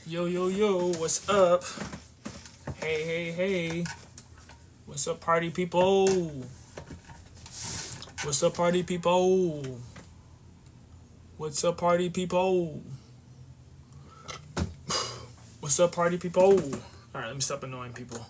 Yo, yo, yo, what's up? Hey, hey, hey. What's up, party people? What's up, party people? What's up, party people? What's up, party people? Alright, let me stop annoying people.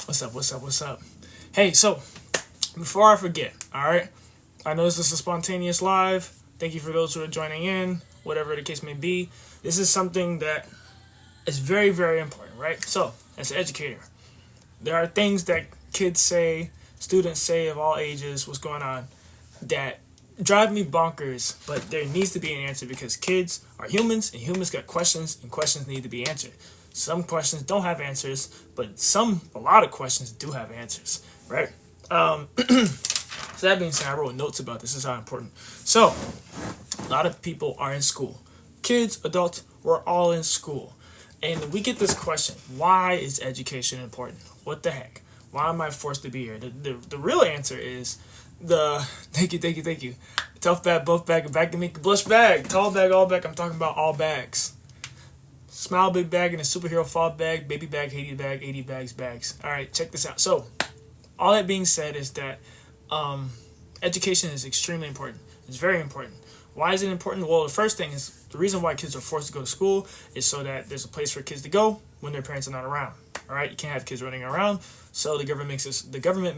What's up, what's up, what's up? Hey, so, before I forget, alright? I know this is a spontaneous live. Thank you for those who are joining in, whatever the case may be. This is something that is very, very important, right? So, as an educator, there are things that kids say, students say of all ages, what's going on, that drive me bonkers, but there needs to be an answer because kids are humans and humans got questions and questions need to be answered. Some questions don't have answers, but a lot of questions do have answers, right? So that being said, I wrote notes about this. This is how important. So, a lot of people are in school. Kids, adults, we're all in school. And we get this question, why is education important? What the heck? Why am I forced to be here? The real answer is thank you. Tough bag, buff bag, and back to make a blush bag. Tall bag, all bag. I'm talking about all bags. Smile big bag and a superhero fall bag, baby bag, Haiti bag, 80 bags. All right, check this out. So, all that being said is that education is extremely important. It's very important. Why is it important? Well, the first thing is the reason why kids are forced to go to school is so that there's a place for kids to go when their parents are not around. All right, you can't have kids running around, so the government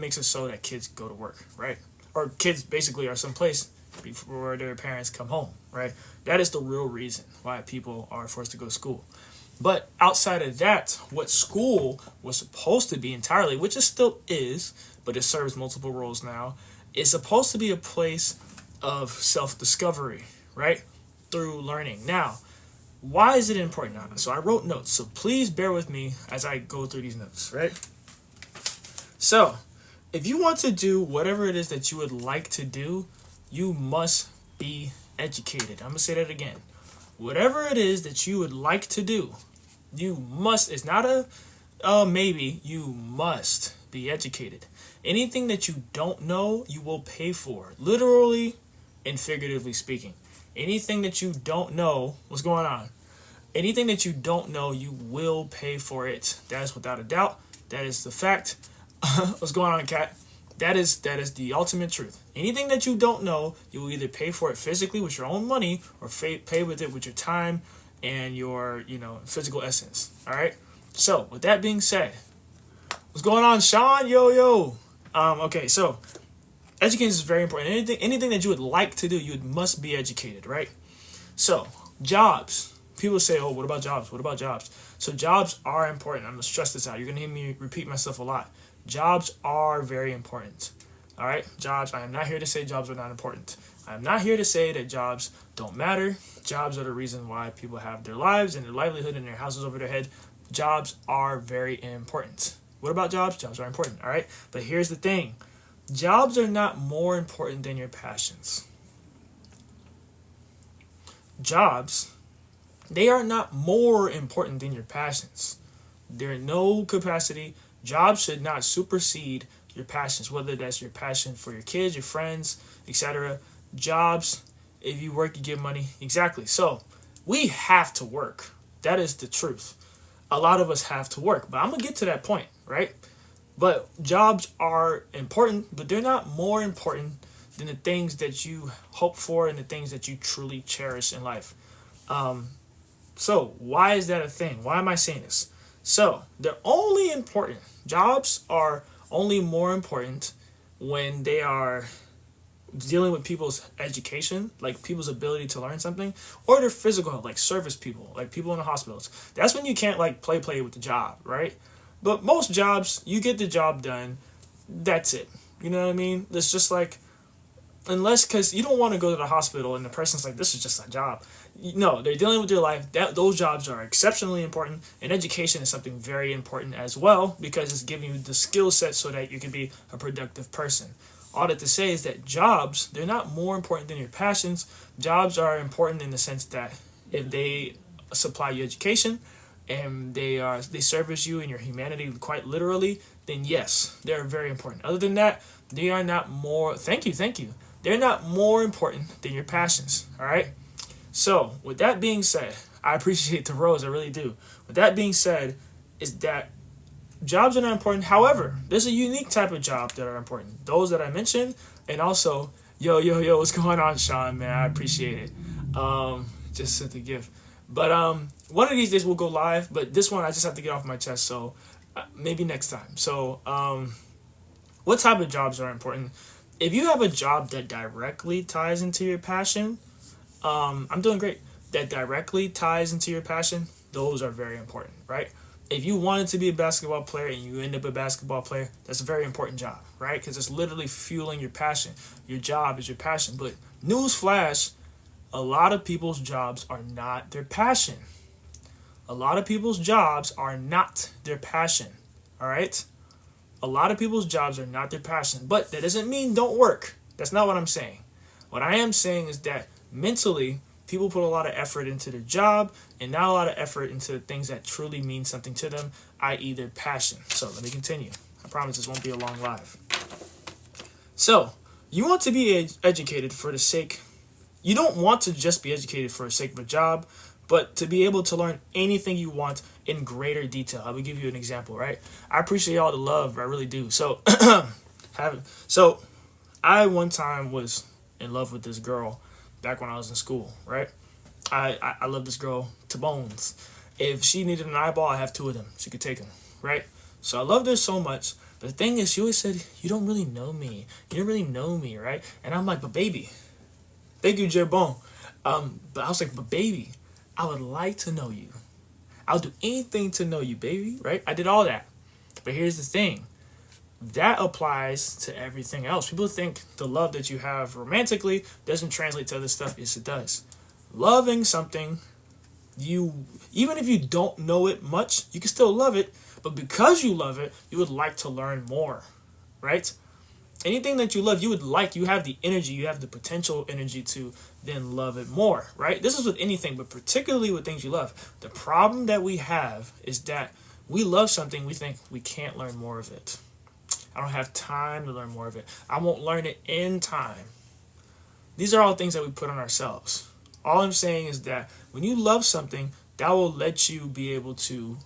makes it so that kids go to work, right? Or kids basically are someplace before their parents come home, right? That is the real reason why people are forced to go to school. But outside of that, what school was supposed to be entirely, which it still is, but it serves multiple roles now, is supposed to be a place of self-discovery, right? Through learning. Now, why is it important now? So I wrote notes, so please bear with me as I go through these notes, right? So, if you want to do whatever it is that you would like to do, you must be educated. I'm going to say that again. Whatever it is that you would like to do, you must, it's not a maybe, you must be educated. Anything that you don't know, you will pay for, literally and figuratively speaking. Anything that you don't know, what's going on? Anything that you don't know, you will pay for it. That is without a doubt. That is the fact. What's going on, cat? That is the ultimate truth. Anything that you don't know, you will either pay for it physically with your own money or pay with it with your time and your, physical essence. All right? So, with that being said, what's going on, Sean? Yo. Okay, so education is very important. Anything that you would like to do, you must be educated, right? So, jobs. People say, oh, what about jobs? What about jobs? So, jobs are important. I'm going to stress this out. You're going to hear me repeat myself a lot. Jobs are very important. All right? Jobs, I am not here to say jobs are not important. I am not here to say that jobs don't matter. Jobs are the reason why people have their lives and their livelihood and their houses over their head. Jobs are very important. What about jobs? Jobs are important, all right? But here's the thing. Jobs are not more important than your passions. Jobs, they are not more important than your passions. They're in no capacity. Jobs should not supersede your passions, whether that's your passion for your kids, your friends, etc. Jobs, if you work, you get money. Exactly. So, we have to work. That is the truth. A lot of us have to work, but I'm going to get to that point, right? But jobs are important, but they're not more important than the things that you hope for and the things that you truly cherish in life. So, why is that a thing? Why am I saying this? So, they're only important. Jobs are only more important when they are dealing with people's education, like people's ability to learn something, or their physical health, like service people, like people in the hospitals. That's when you can't like play with the job, right? But most jobs, you get the job done. That's it. You know what I mean? It's just like, unless, because you don't want to go to the hospital and the person's like, this is just a job. No, they're dealing with their life. Those jobs are exceptionally important, and education is something very important as well, because it's giving you the skill set so that you can be a productive person. All that to say is that jobs, they're not more important than your passions. Jobs are important in the sense that if they supply you education and they service you and your humanity quite literally, then yes, they're very important. Other than that, they are not more, thank you. They're not more important than your passions, all right? So, with that being said, I appreciate the rose, I really do. With that being said, is that jobs are not important. However, there's a unique type of job that are important. Those that I mentioned, and also, yo, what's going on, Sean, man? I appreciate it. Just sent the gift. But one of these days we'll go live, but this one I just have to get off my chest, so maybe next time. So, what type of jobs are important? If you have a job that directly ties into your passion, I'm doing great. That directly ties into your passion, those are very important, right? If you wanted to be a basketball player and you end up a basketball player, that's a very important job, right? Because it's literally fueling your passion. Your job is your passion. But newsflash, a lot of people's jobs are not their passion. A lot of people's jobs are not their passion, all right? A lot of people's jobs are not their passion. But that doesn't mean don't work. That's not what I'm saying. What I am saying is that mentally, people put a lot of effort into their job and not a lot of effort into the things that truly mean something to them, i.e. their passion. So let me continue. I promise this won't be a long live. So you want to be educated for the sake, you don't want to just be educated for the sake of a job, but to be able to learn anything you want in greater detail. I will give you an example, right? I appreciate all the love, I really do. So, I one time was in love with this girl back when I was in school, right? I love this girl to bones. If she needed an eyeball, I have two of them. She could take them, right? So I loved her so much. But the thing is, she always said, you don't really know me. You don't really know me, right? And I'm like, but baby, thank you, Jerbon. But I was like, but baby, I would like to know you. I'll do anything to know you, baby, right? I did all that. But here's the thing. That applies to everything else. People think the love that you have romantically doesn't translate to other stuff. Yes, it does. Loving something, even if you don't know it much, you can still love it. But because you love it, you would like to learn more, right? Anything that you love, you have the energy, you have the potential energy to then love it more, right? This is with anything, but particularly with things you love. The problem that we have is that we love something, we think we can't learn more of it. I don't have time to learn more of it. I won't learn it in time. These are all things that we put on ourselves. All I'm saying is that when you love something, that will let you be able to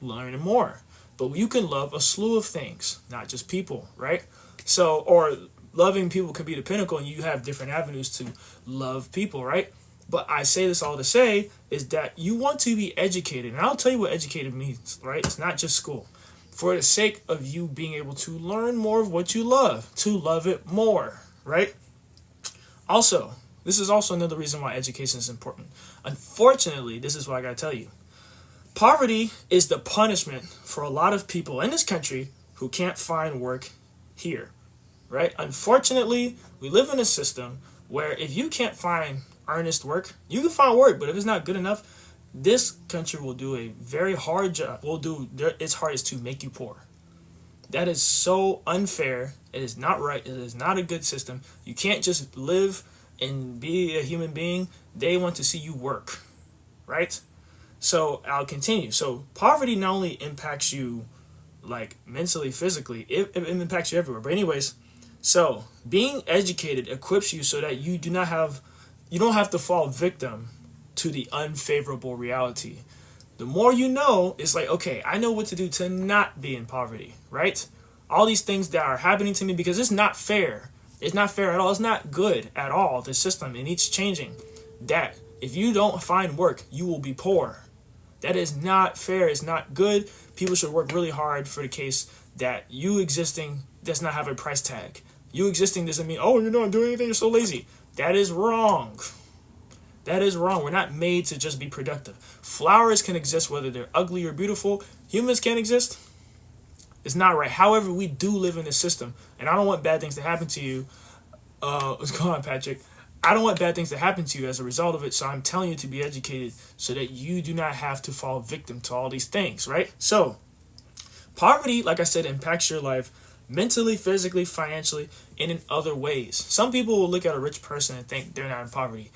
learn it more. But you can love a slew of things, not just people, right? So, or loving people could be the pinnacle, and you have different avenues to love people, right? But I say this all to say is that you want to be educated. And I'll tell you what educated means, right? It's not just school. For the sake of you being able to learn more of what you love, to love it more, right? Also, this is also another reason why education is important. Unfortunately, this is what I gotta tell you. Poverty is the punishment for a lot of people in this country who can't find work here, right? Unfortunately, we live in a system where if you can't find earnest work, you can find work, but if it's not good enough, this country will do a very hard job, will do its hardest to make you poor. That is so unfair. It is not right. It is not a good system. You can't just live and be a human being. They want to see you work, right? So I'll continue. So poverty not only impacts you like mentally, physically, it impacts you everywhere. But anyways, so being educated equips you so that you don't have to fall victim to the unfavorable reality. The more you know, it's like, okay, I know what to do to not be in poverty, right? All these things that are happening to me because it's not fair. It's not fair at all. It's not good at all, the system, and it's changing. That if you don't find work, you will be poor. That is not fair. It's not good. People should work really hard for the case that you existing does not have a price tag. You existing doesn't mean, oh, you're not doing anything, you're so lazy. That is wrong. That is wrong. We're not made to just be productive. Flowers can exist whether they're ugly or beautiful. Humans can't exist. It's not right. However, we do live in this system, and I don't want bad things to happen to you. What's going on, Patrick? I don't want bad things to happen to you as a result of it, so I'm telling you to be educated so that you do not have to fall victim to all these things, right? So, poverty, like I said, impacts your life mentally, physically, financially, and in other ways. Some people will look at a rich person and think they're not in poverty.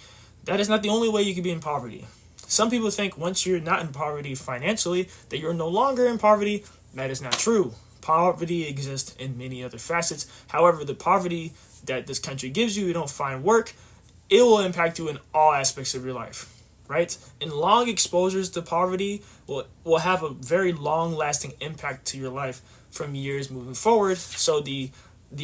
That is not the only way you can be in poverty. Some people think once you're not in poverty financially, that you're no longer in poverty. That is not true. Poverty exists in many other facets. However, the poverty that this country gives you, you don't find work, it will impact you in all aspects of your life, right? And long exposures to poverty will have a very long-lasting impact to your life from years moving forward. So the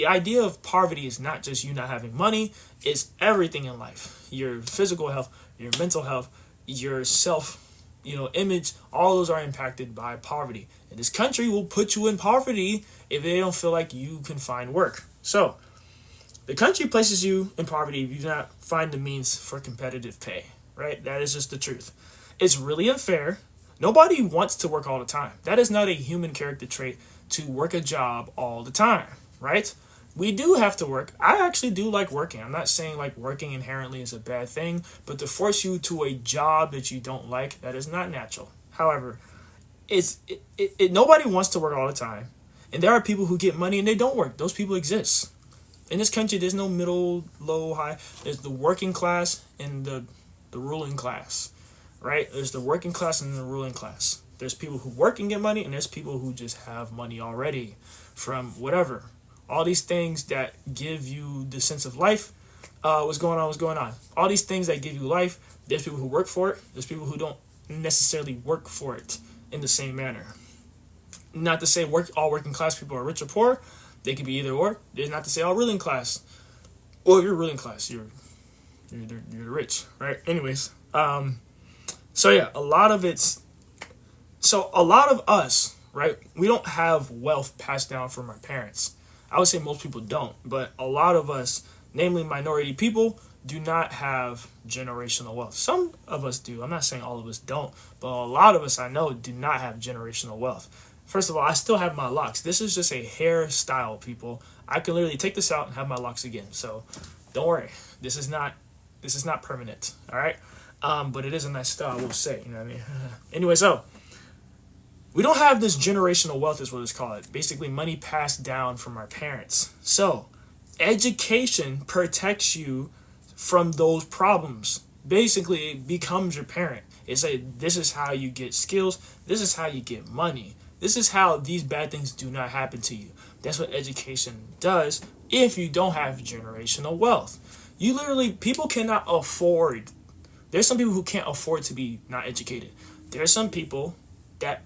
idea of poverty is not just you not having money, it's everything in life. Your physical health, your mental health, your self, image, all those are impacted by poverty. And this country will put you in poverty if they don't feel like you can find work. So, the country places you in poverty if you do not find the means for competitive pay, right? That is just the truth. It's really unfair. Nobody wants to work all the time. That is not a human character trait to work a job all the time, right? We do have to work. I actually do like working. I'm not saying like working inherently is a bad thing, but to force you to a job that you don't like, that is not natural. However, nobody wants to work all the time. And there are people who get money and they don't work. Those people exist. In this country, there's no middle, low, high. There's the working class and the ruling class, right? There's the working class and the ruling class. There's people who work and get money, and there's people who just have money already from whatever. All these things that give you the sense of life. What's going on? All these things that give you life, there's people who work for it. There's people who don't necessarily work for it in the same manner. Not to say all working class people are rich or poor. They could be either or. It's not to say all ruling class. Well, if you're ruling class, you're rich, right? Anyways, so yeah, a lot of us, right? We don't have wealth passed down from our parents. I would say most people don't, but a lot of us, namely minority people, do not have generational wealth. Some of us do. I'm not saying all of us don't, but a lot of us I know do not have generational wealth. First of all, I still have my locks. This is just a hairstyle, people. I can literally take this out and have my locks again. So don't worry. This is not permanent. All right. But it is a nice style, I will say. You know what I mean? Anyway, so we don't have this generational wealth, is what it's called. Basically, money passed down from our parents. So education protects you from those problems. Basically, it becomes your parent. It's like, this is how you get skills. This is how you get money. This is how these bad things do not happen to you. That's what education does if you don't have generational wealth. People cannot afford. There's some people who can't afford to be not educated. There's some people that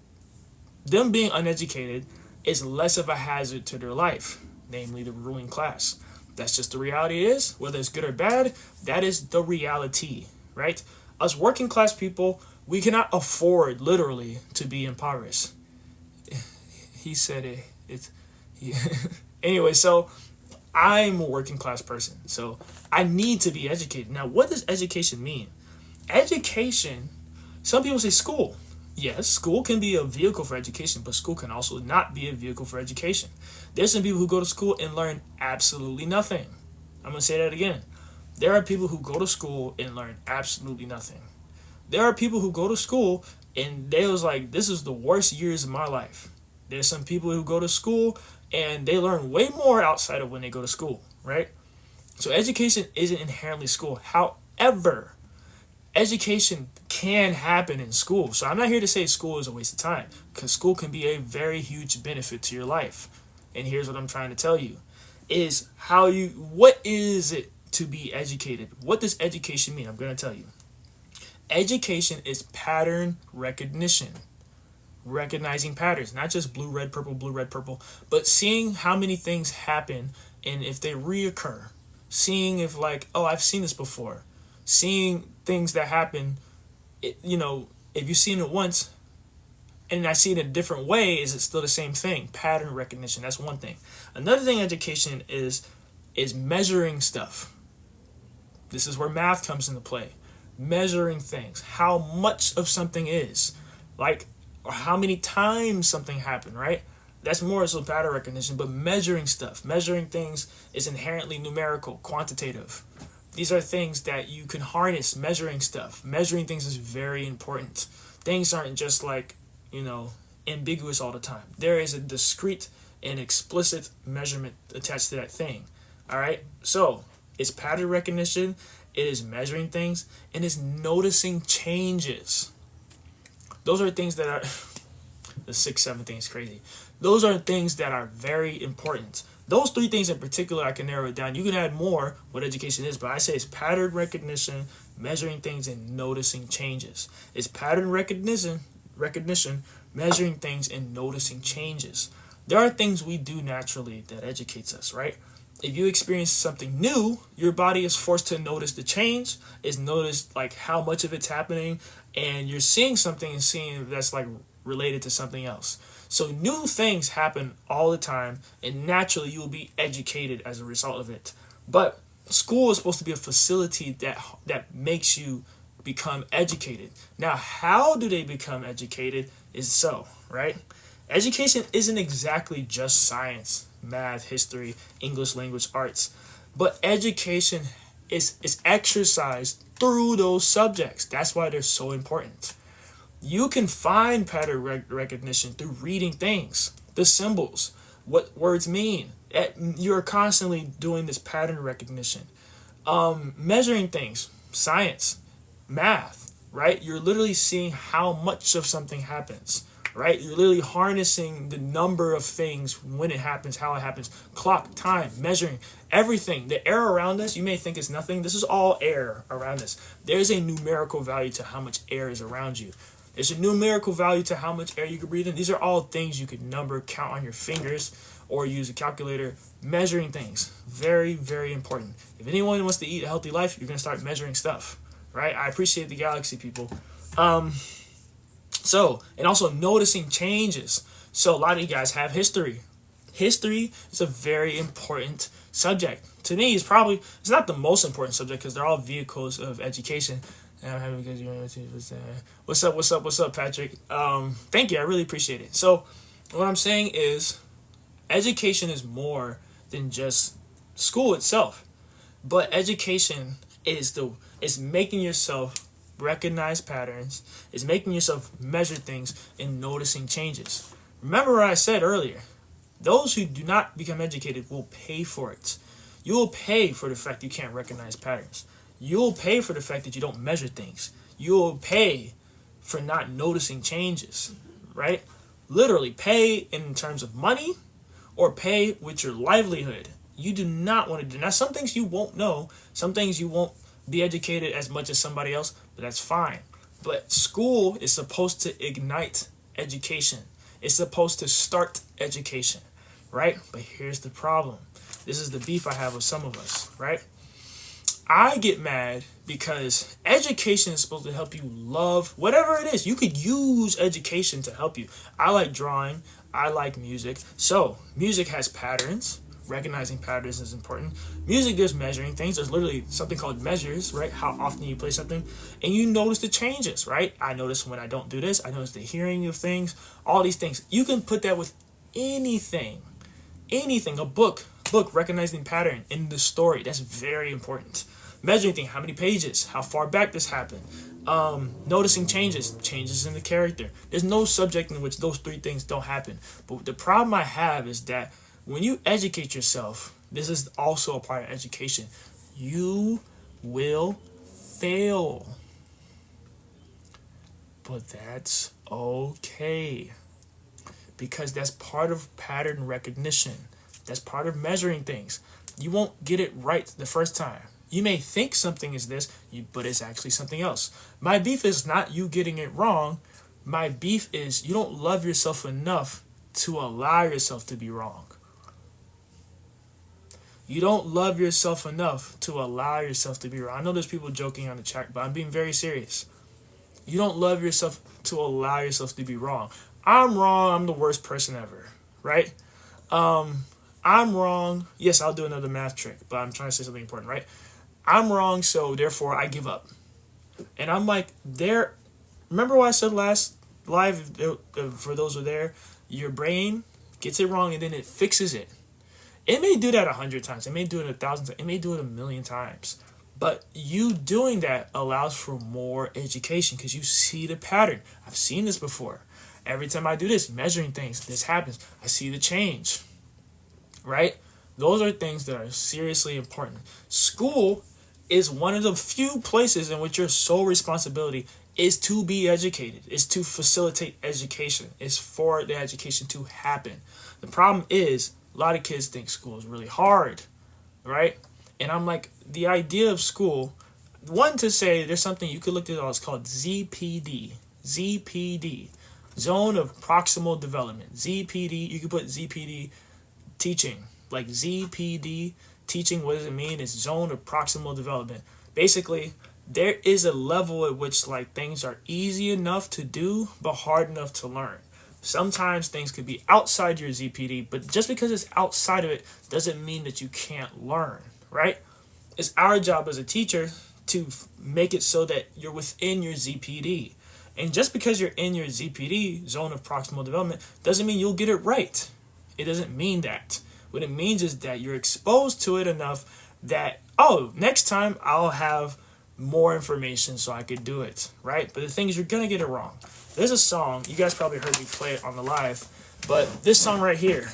them being uneducated is less of a hazard to their life, namely the ruling class. That's just the reality it is. Whether it's good or bad, that is the reality, right? Us working class people, we cannot afford literally to be impoverished. He said it. Anyway, so I'm a working class person, so I need to be educated. Now, what does education mean? Education, some people say school. Yes, school can be a vehicle for education, but school can also not be a vehicle for education. There's some people who go to school and learn absolutely nothing. I'm going to say that again. There are people who go to school and learn absolutely nothing. There are people who go to school and they was like, this is the worst years of my life. There's some people who go to school and they learn way more outside of when they go to school, right? So education isn't inherently school. However, education can happen in school. So I'm not here to say school is a waste of time, because school can be a very huge benefit to your life. And here's what I'm trying to tell you is what is it to be educated? What does education mean? I'm going to tell you. Education is pattern recognition. Recognizing patterns, not just blue, red, purple, but seeing how many things happen and if they reoccur. Seeing if I've seen this before. Seeing things that happen, if you've seen it once and I see it in a different way, is it still the same thing? Pattern recognition, that's one thing. Another thing education is is measuring stuff. This is where math comes into play. Measuring things, how much of something is, like, or how many times something happened, right? That's more so pattern recognition, but measuring stuff, measuring things is inherently numerical, quantitative. These are things that you can harness. Measuring stuff, measuring things is very important. Things aren't just like, ambiguous all the time. There is a discrete and explicit measurement attached to that thing. All right, so it's pattern recognition, it is measuring things, and it's noticing changes. Those are things that are the 6-7 thing is crazy. Those are things that are very important. Those 3 things in particular, I can narrow it down. You can add more what education is, but I say it's pattern recognition, measuring things, and noticing changes. It's pattern recognition, measuring things, and noticing changes. There are things we do naturally that educates us, right? If you experience something new, your body is forced to notice the change, is notice like how much of it's happening, and you're seeing something and seeing that's like related to something else. So new things happen all the time, and naturally you will be educated as a result of it. But school is supposed to be a facility that makes you become educated. Now, how do they become educated is so, right? Education isn't exactly just science, math, history, English language, arts, but education is exercised through those subjects. That's why they're so important. You can find pattern recognition through reading things, the symbols, what words mean. You're constantly doing this pattern recognition. Measuring things, science, math, right? You're literally seeing how much of something happens, right? You're literally harnessing the number of things, when it happens, how it happens, clock, time, measuring everything. The air around us, you may think it's nothing. This is all air around us. There's a numerical value to how much air is around you. There's a numerical value to how much air you can breathe in. These are all things you could number, count on your fingers, or use a calculator. Measuring things, very, very important. If anyone wants to eat a healthy life, you're going to start measuring stuff, right? I appreciate the galaxy, people. And also noticing changes. So a lot of you guys have history. History is a very important subject. To me, it's not the most important subject because they're all vehicles of education. What's up, Patrick? Thank you, I really appreciate it. So what I'm saying is education is more than just school itself, but education is making yourself recognize patterns, is making yourself measure things, and noticing changes. Remember what I said earlier, those who do not become educated will pay for it. You will pay for the fact you can't recognize patterns. You'll pay for the fact that you don't measure things. You'll pay for not noticing changes, right? Literally pay in terms of money or pay with your livelihood. You do not want to do. Now, some things you won't know. Some things you won't be educated as much as somebody else, but that's fine. But school is supposed to ignite education. It's supposed to start education, right? But here's the problem. This is the beef I have with some of us, right? I get mad because education is supposed to help you love whatever it is. You could use education to help you. I like drawing. I like music. So music has patterns. Recognizing patterns is important. Music, there's measuring things. There's literally something called measures, right? How often you play something. And you notice the changes, right? I notice when I don't do this. I notice the hearing of things. All these things. You can put that with anything. Anything. A book, recognizing pattern in the story. That's very important. Measuring thing, how many pages, how far back this happened, noticing changes in the character. There's no subject in which those 3 things don't happen. But the problem I have is that when you educate yourself, this is also a part of education, you will fail. But that's okay. Because that's part of pattern recognition. That's part of measuring things. You won't get it right the first time. You may think something is this, but it's actually something else. My beef is not you getting it wrong. My beef is you don't love yourself enough to allow yourself to be wrong. You don't love yourself enough to allow yourself to be wrong. I know there's people joking on the chat, but I'm being very serious. You don't love yourself to allow yourself to be wrong. I'm wrong. I'm the worst person ever, right? I'm wrong. Yes, I'll do another math trick, but I'm trying to say something important, right? I'm wrong, so therefore I give up. And I'm like, there. Remember what I said last live? For those who are there, your brain gets it wrong and then it fixes it. It may do that 100 times. It may do it 1,000 times. It may do it 1,000,000 times. But you doing that allows for more education because you see the pattern. I've seen this before. Every time I do this, measuring things, this happens. I see the change. Right? Those are things that are seriously important. School is one of the few places in which your sole responsibility is to be educated, is to facilitate education, is for the education to happen. The problem is a lot of kids think school is really hard, right? And I'm like, the idea of school, one to say there's something you could look at, it's called ZPD. ZPD, Zone of Proximal Development. ZPD, you could put ZPD teaching, like ZPD teaching. What does it mean? It's Zone of Proximal Development. Basically, there is a level at which like things are easy enough to do but hard enough to learn. Sometimes things could be outside your ZPD, but just because it's outside of it doesn't mean that you can't learn, right? It's our job as a teacher to make it so that you're within your ZPD. And just because you're in your ZPD, Zone of Proximal Development, doesn't mean you'll get it right. It doesn't mean that. What it means is that you're exposed to it enough that, oh, next time I'll have more information so I could do it, right? But the thing is, you're going to get it wrong. There's a song, you guys probably heard me play it on the live, but this song right here.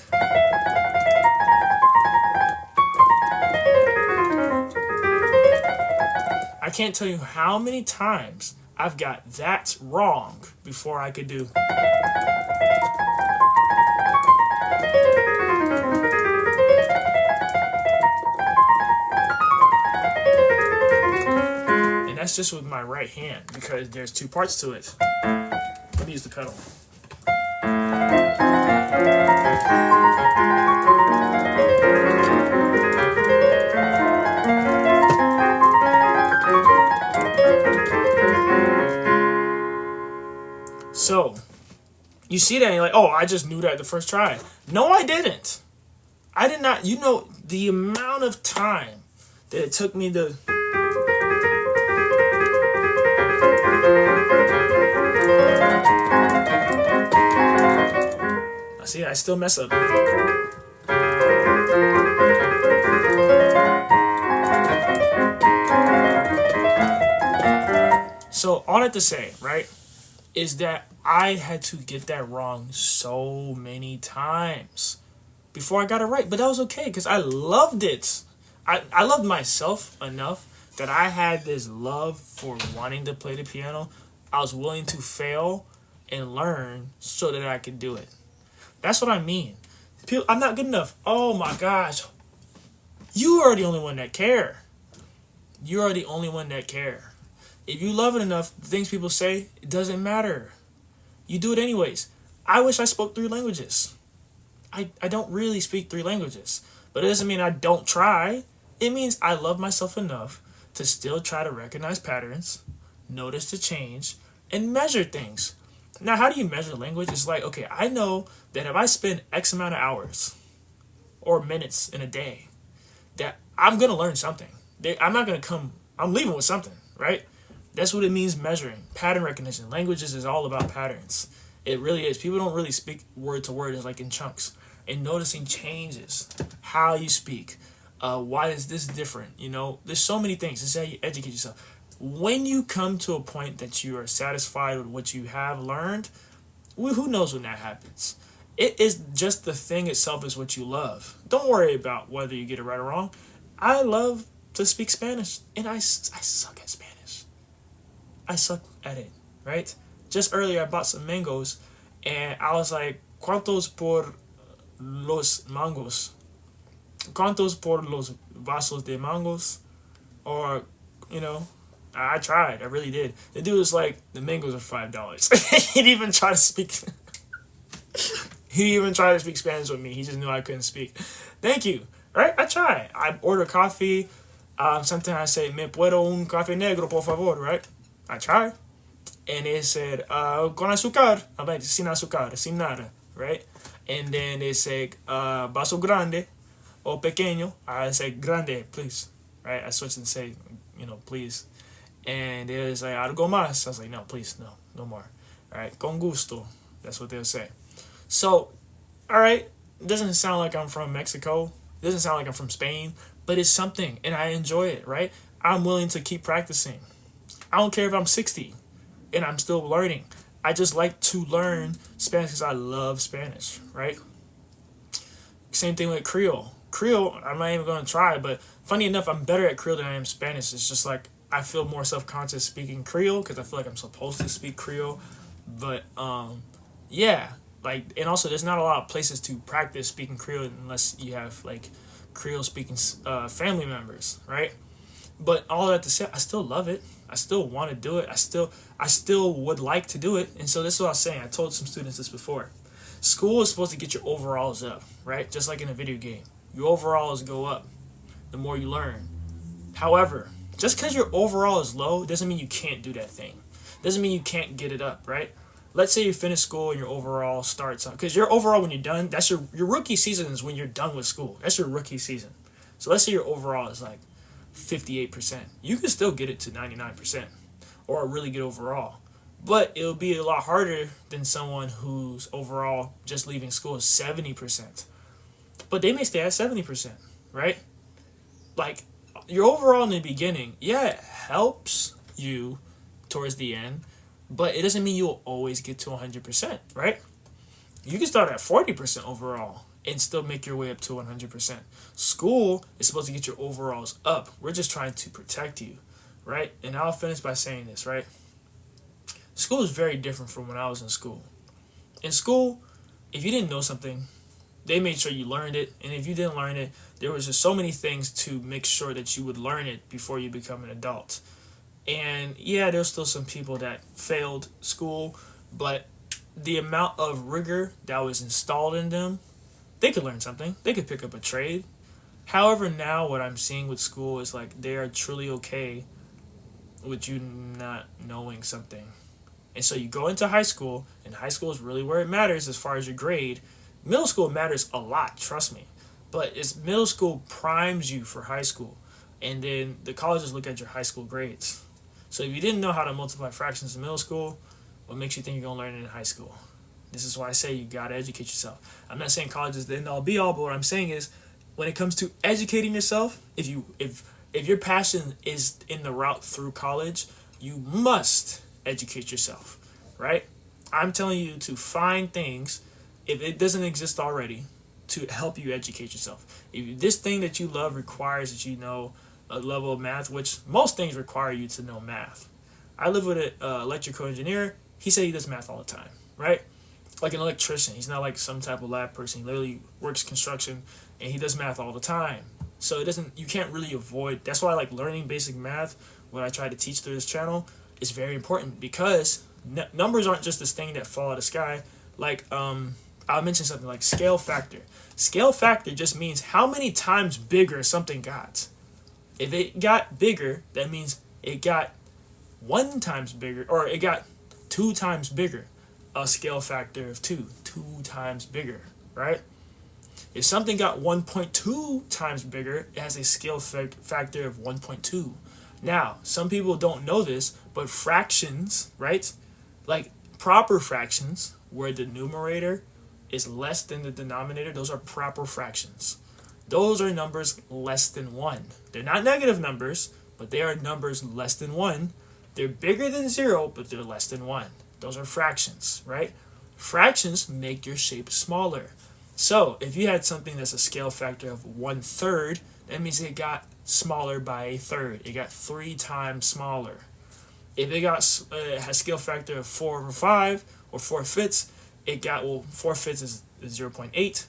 I can't tell you how many times I've got that wrong before I could do. And that's just with my right hand because there's two parts to it. Let me use the pedal. So, you see that and you're like, oh, I just knew that the first try. No, I didn't. I did not. You know, the amount of time that it took me to... See, I still mess up. So, all that to say, right, is that I had to get that wrong so many times before I got it right. But that was okay because I loved it. I loved myself enough that I had this love for wanting to play the piano. I was willing to fail and learn so that I could do it. That's what I mean. People, I'm not good enough. Oh my gosh. You are the only one that care. You are the only one that care. If you love it enough, the things people say, it doesn't matter. You do it anyways. I wish I spoke 3 languages. I don't really speak 3 languages. But it doesn't mean I don't try. It means I love myself enough to still try to recognize patterns, notice the change, and measure things. Now, how do you measure language? It's like, okay, I know that if I spend X amount of hours or minutes in a day, that I'm going to learn something. I'm not going to come, I'm leaving with something, right? That's what it means measuring. Pattern recognition. Languages is all about patterns. It really is. People don't really speak word to word. It's like in chunks. And noticing changes. How you speak. Why is this different? You know, there's so many things. This is how you educate yourself. When you come to a point that you are satisfied with what you have learned, who knows when that happens? It is just the thing itself is what you love. Don't worry about whether you get it right or wrong. I love to speak Spanish, and I suck at Spanish. I suck at it, right? Just earlier, I bought some mangoes, and I was like, ¿Cuántos por los mangos? ¿Cuántos por los vasos de mangos? Or, you know, I tried. I really did. The dude was like, the mangoes are $5. He didn't even try to speak. He didn't even try to speak Spanish with me. He just knew I couldn't speak. Thank you. Right? I try. I order coffee. Sometimes I say, me puedo un café negro, por favor, right? I try. And it said, con azúcar. I'm like, sin azúcar, sin nada, right? And then they said, vaso grande. o pequeño, I say grande, please. Right? I switch and say, please. And they was like, algo más. I was like, no, please, no more. All right, con gusto. That's what they'll say. So, all right, it doesn't sound like I'm from Mexico. It doesn't sound like I'm from Spain, but it's something, and I enjoy it, right? I'm willing to keep practicing. I don't care if I'm 60 and I'm still learning. I just like to learn Spanish because I love Spanish, right? Same thing with Creole. Creole, I'm not even going to try, but funny enough, I'm better at Creole than I am Spanish. It's just like I feel more self-conscious speaking Creole because I feel like I'm supposed to speak Creole. But yeah, like, and also there's not a lot of places to practice speaking Creole unless you have like Creole speaking family members, right? But all that to say, I still love it. I still want to do it. I still would like to do it. And so this is what I was saying. I told some students this before. School is supposed to get your overalls up, right? Just like in a video game. Your overalls go up the more you learn. However, just because your overall is low doesn't mean you can't do that thing. Doesn't mean you can't get it up, right? Let's say you finish school and your overall starts on, because your overall when you're done, that's your rookie season is when you're done with school. That's your rookie season. So let's say your overall is like 58%. You can still get it to 99% or a really good overall. But it'll be a lot harder than someone whose overall just leaving school is 70%. But they may stay at 70%, right? Like, your overall in the beginning, yeah, it helps you towards the end, but it doesn't mean you'll always get to 100%, right? You can start at 40% overall and still make your way up to 100%. School is supposed to get your overalls up. We're just trying to protect you, right? And I'll finish by saying this, right? School is very different from when I was in school. In school, if you didn't know something, they made sure you learned it. And if you didn't learn it, there was just so many things to make sure that you would learn it before you become an adult. And yeah, there's still some people that failed school, but the amount of rigor that was installed in them, they could learn something. They could pick up a trade. However, now what I'm seeing with school is like they are truly okay with you not knowing something. And so you go into high school, and high school is really where it matters as far as your grade. Middle school matters a lot, trust me. But it's middle school primes you for high school. And then the colleges look at your high school grades. So if you didn't know how to multiply fractions in middle school, what makes you think you're going to learn it in high school? This is why I say you got to educate yourself. I'm not saying college is the end all be all, but what I'm saying is when it comes to educating yourself, if your passion is in the route through college, you must educate yourself, right? I'm telling you to find things, if it doesn't exist already, to help you educate yourself. If this thing that you love requires that you know a level of math, which most things require you to know math. I live with an electrical engineer. He said he does math all the time, right? Like an electrician. He's not like some type of lab person. He literally works construction and he does math all the time. So you can't really avoid. That's why I like learning basic math, what I try to teach through this channel, is very important because numbers aren't just this thing that fall out of the sky. Like, I'll mention something like scale factor. Scale factor just means how many times bigger something got. If it got bigger, that means it got 1 times bigger, or it got 2 times bigger. A scale factor of 2 times bigger, right? If something got 1.2 times bigger, it has a scale factor of 1.2. Now, some people don't know this, but fractions, right? Like proper fractions, where the numerator is less than the denominator, those are proper fractions. Those are numbers less than 1. They're not negative numbers, but they are numbers less than 1. They're bigger than 0, but they're less than 1. Those are fractions, right? Fractions make your shape smaller. So if you had something that's a scale factor of 1/3, that means it got smaller by 1/3. It got 3 times smaller. If it has a scale factor of 4/5 or 4/5, it got, 4/5 is 0.8,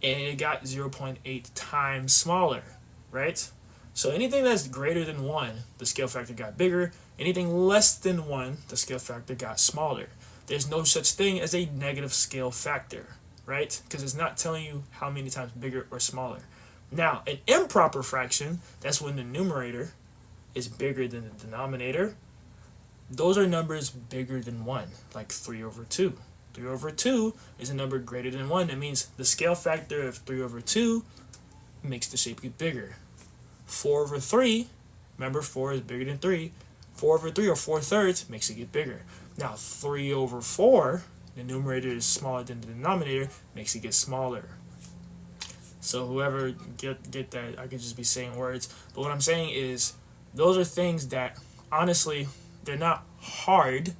and it got 0.8 times smaller, right? So anything that's greater than 1, the scale factor got bigger. Anything less than 1, the scale factor got smaller. There's no such thing as a negative scale factor, right? Because it's not telling you how many times bigger or smaller. Now, an improper fraction, that's when the numerator is bigger than the denominator. Those are numbers bigger than 1, like 3/2. 3/2 is a number greater than 1. That means the scale factor of 3/2 makes the shape get bigger. 4 over 3, remember 4 is bigger than 3. 4 over 3 or 4/3 makes it get bigger. Now 3 over 4, the numerator is smaller than the denominator, makes it get smaller. So whoever get that, I could just be saying words. But what I'm saying is, those are things that, honestly, they're not hard,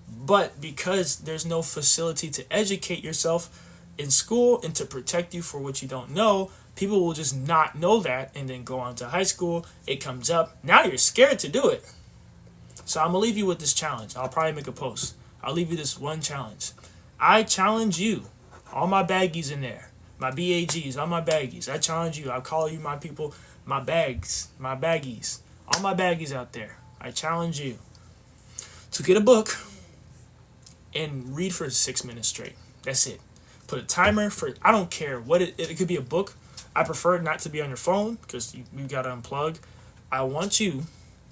but because there's no facility to educate yourself in school and to protect you for what you don't know, people will just not know that, and then go on to high school, it comes up, now you're scared to do it. So I'm going to leave you with this challenge. I'll probably make a post. I'll leave you this one challenge. I challenge you, all my baggies in there, my BAGs, all my baggies. I challenge you. I call you my people, my bags, my baggies, all my baggies out there. I challenge you to get a book and read for 6 minutes straight. That's it. Put a timer for, I don't care what it could be a book. I prefer not to be on your phone because you got to unplug. I want you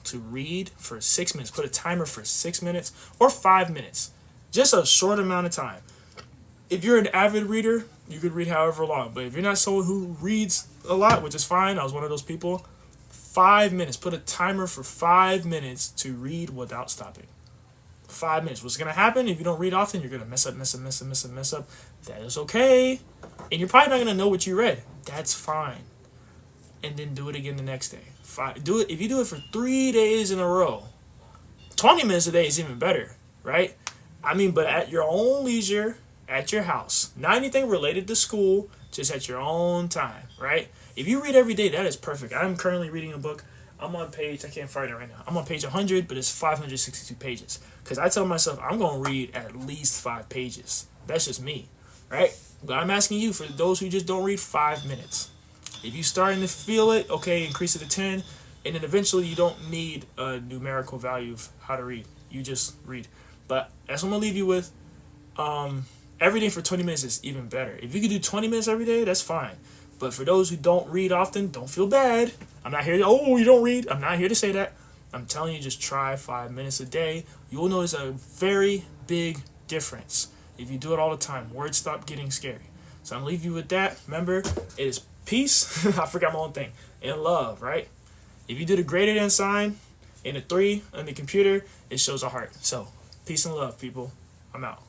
to read for 6 minutes. Put a timer for 6 minutes or 5 minutes. Just a short amount of time. If you're an avid reader, you could read however long. But if you're not someone who reads a lot, which is fine, I was one of those people, 5 minutes. Put a timer for 5 minutes to read without stopping. 5 minutes. What's going to happen if you don't read often? You're going to mess up. That is okay. And you're probably not going to know what you read. That's fine. And then do it again the next day. Do it. If you do it for 3 days in a row, 20 minutes a day is even better, right? I mean, but at your own leisure, at your house. Not anything related to school, just at your own time, right? If you read every day, that is perfect. I'm currently reading a book. I'm on page, I can't find it right now. I'm on page 100, but it's 562 pages. Because I tell myself I'm going to read at least 5 pages. That's just me, right? But I'm asking you, for those who just don't read, 5 minutes. If you're starting to feel it, okay, increase it to 10. And then eventually you don't need a numerical value of how to read. You just read. But that's what I'm going to leave you with. Every day for 20 minutes is even better. If you can do 20 minutes every day, that's fine. But for those who don't read often, don't feel bad. I'm not here to, oh, you don't read. I'm not here to say that. I'm telling you, just try 5 minutes a day. You will notice a very big difference if you do it all the time. Words stop getting scary. So I'm going to leave you with that. Remember, it is peace. I forgot my own thing. And love, right? If you do the greater than sign and a 3 on the computer, it shows a heart. So peace and love, people. I'm out.